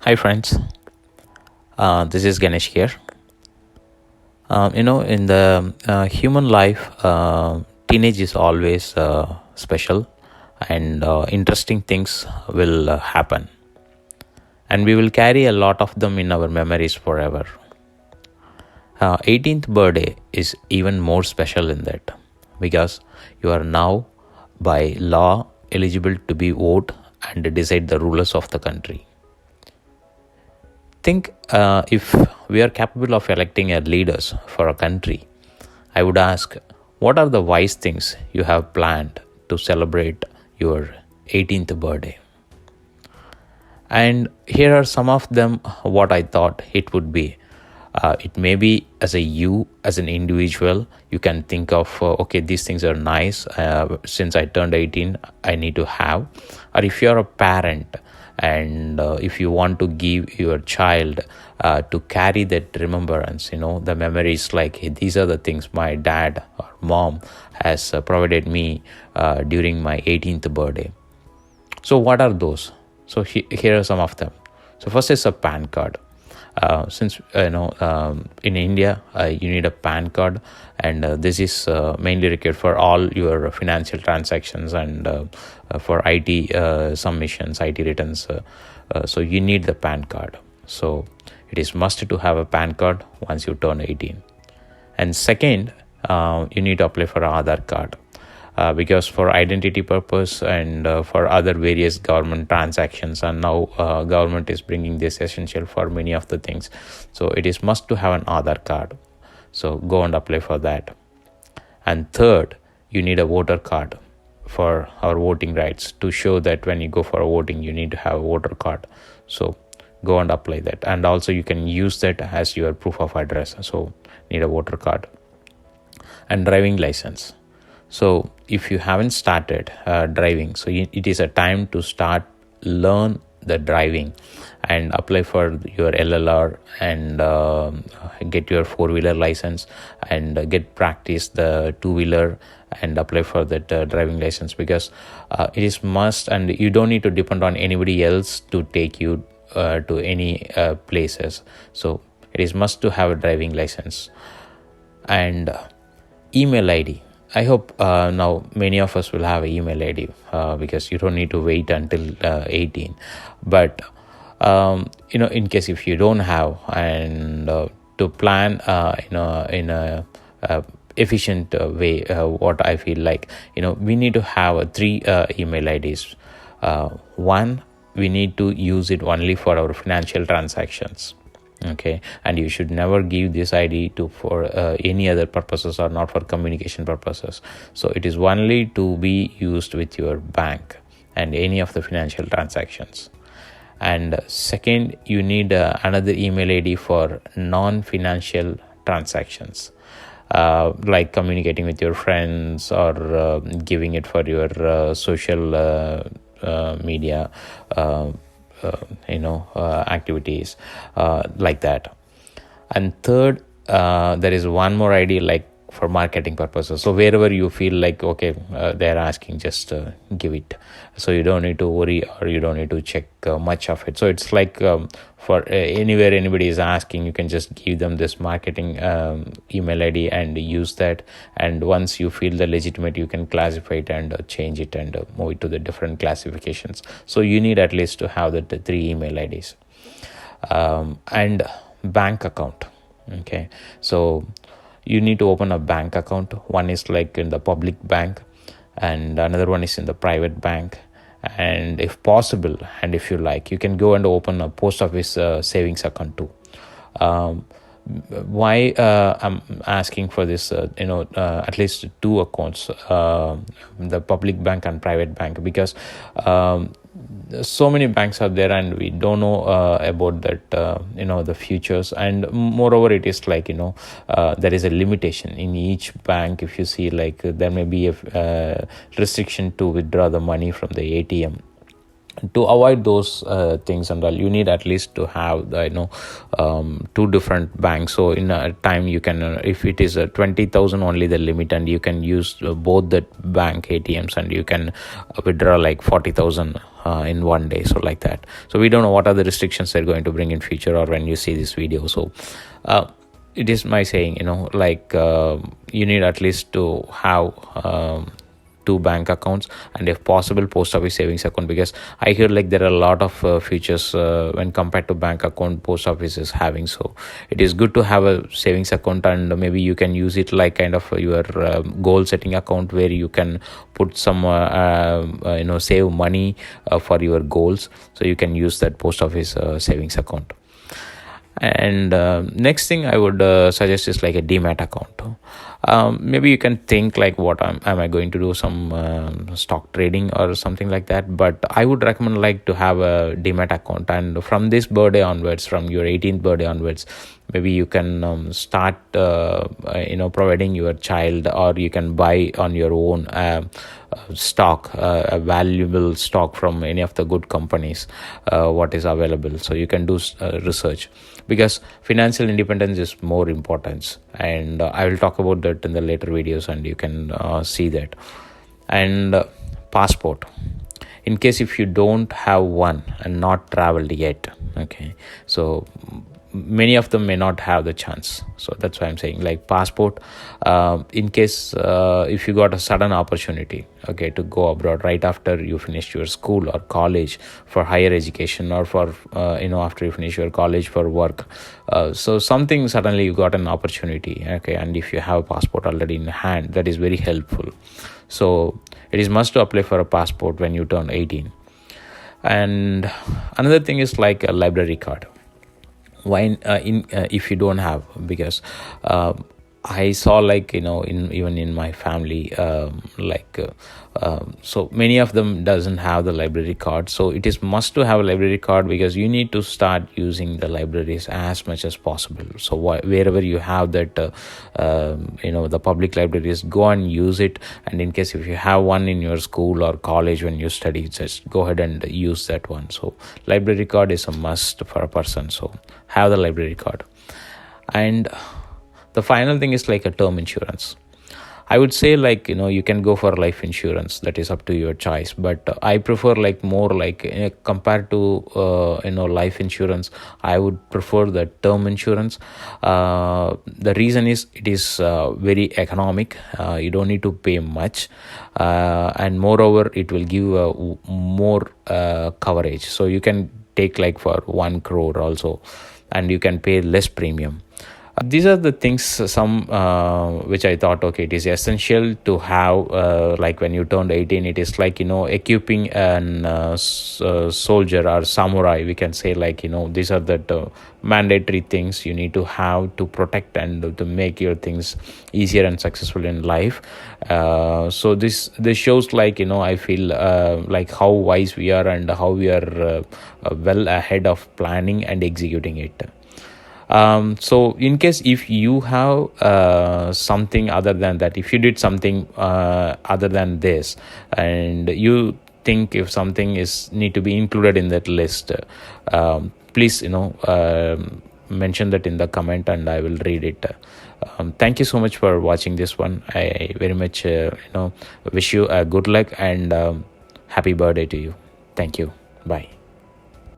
Hi friends, this is Ganesh here. In the human life, teenage is always special and interesting things will happen. And we will carry a lot of them in our memories forever. 18th birthday is even more special in that because you are now by law eligible to be vote and decide the rulers of the country. Think if we are capable of electing a leaders for a country, I would ask, what are the wise things you have planned to celebrate your 18th birthday? And here are some of them what I thought it would be. It may be as an individual, you can think of, okay, these things are nice. Since I turned 18, I need to have. Or if you're a parent, and if you want to give your child to carry that remembrance, the memories like, hey, these are the things my dad or mom has provided me during my 18th birthday. So what are those? So here are some of them. So first is a PAN card. Since in India you need a PAN card, and this is mainly required for all your financial transactions and for IT submissions, IT returns. So you need the PAN card. So it is must to have a PAN card once you turn 18. And second, you need to apply for an Aadhar card. Because for identity purpose and for other various government transactions, and now government is bringing this essential for many of the things, so it is must to have an Aadhar card. So go and apply for that. And third, you need a voter card for our voting rights, to show that when you go for a voting you need to have a voter card. So go and apply that, and also you can use that as your proof of address. So need a voter card. And driving license. So if you haven't started driving, so it is a time to start learn the driving and apply for your LLR and get your 4-wheeler license and get practice the 2-wheeler and apply for that driving license, because it is must, and you don't need to depend on anybody else to take you to any places. So it is must to have a driving license. And email ID. I hope now many of us will have an email ID because you don't need to wait until 18. But in case if you don't have, and to plan in a efficient way, what I feel like, we need to have 3 email IDs. One, we need to use it only for our financial transactions. Okay, and you should never give this ID to for any other purposes, or not for communication purposes. So it is only to be used with your bank and any of the financial transactions. And second, you need another email ID for non-financial transactions, like communicating with your friends, or giving it for your social media activities like that. And third, there is one more ID like for marketing purposes. So wherever you feel like, okay, they're asking, just give it. So you don't need to worry, or you don't need to check much of it. So it's like for anywhere anybody is asking, you can just give them this marketing email ID and use that. And once you feel the legitimate, you can classify it and change it and move it to the different classifications. So you need at least to have the 3 email IDs. And bank account. Okay, so you need to open a bank account. One is like in the public bank, and another one is in the private bank. And if possible, and if you like, you can go and open a post office savings account too. Why I'm asking for this, at least 2 accounts, the public bank and private bank, because so many banks are there and we don't know about that, the futures. And moreover, it is like, there is a limitation in each bank. If you see, like, there may be a restriction to withdraw the money from the ATM. to avoid those things and all, you need at least to have the, two different banks. So in a time you can, if it is 20,000 only the limit, and you can use both the bank ATMs, and you can withdraw like 40,000 in one day, so like that. So we don't know what are the restrictions they're going to bring in future, or when you see this video. So it is my saying, like you need at least to have two bank accounts, and if possible post office savings account, because I hear like there are a lot of features when compared to bank account post office is having. So it is good to have a savings account, and maybe you can use it like kind of your goal setting account, where you can put some save money for your goals. So you can use that post office savings account. And next thing I would suggest is like a Demat account. Maybe you can think like, what am I going to do, some stock trading or something like that? But I would recommend like to have a Demat account, and from this birthday onwards, from your 18th birthday onwards, maybe you can start providing your child, or you can buy on your own stock, a valuable stock from any of the good companies what is available. So you can do research, because financial independence is more important, and I will talk about that in the later videos, and you can see that. And passport, in case if you don't have one and not traveled yet, okay, so many of them may not have the chance. So that's why I'm saying like passport, in case if you got a sudden opportunity, okay, to go abroad right after you finish your school or college for higher education, or for after you finish your college for work, so something suddenly you got an opportunity, okay, and if you have a passport already in hand, that is very helpful. So it is must to apply for a passport when you turn 18. And another thing is like a library card. Why if you don't have, because I saw like even in my family, so many of them doesn't have the library card. So it is must to have a library card, because you need to start using the libraries as much as possible. So wherever you have that the public libraries, go and use it. And in case if you have one in your school or college when you study, just go ahead and use that one. So library card is a must for a person, so have the library card. And the final thing is like a term insurance. I would say like you can go for life insurance, that is up to your choice, but I prefer like more like compared to life insurance, I would prefer the term insurance. The reason is it is very economic, you don't need to pay much, and moreover it will give more coverage. So you can take like for 1 crore also, and you can pay less premium. These are the things, some which I thought, okay, it is essential to have like when you turned 18. It is like equipping an soldier or samurai, we can say, like these are the mandatory things you need to have to protect and to make your things easier and successful in life. So this shows like I feel like how wise we are, and how we are well ahead of planning and executing it. So in case if you have something other than that, if you did something other than this, and you think if something is need to be included in that list, please mention that in the comment, and I will read it. Thank you so much for watching this one. I very much wish you a good luck, and happy birthday to you. Thank you. Bye.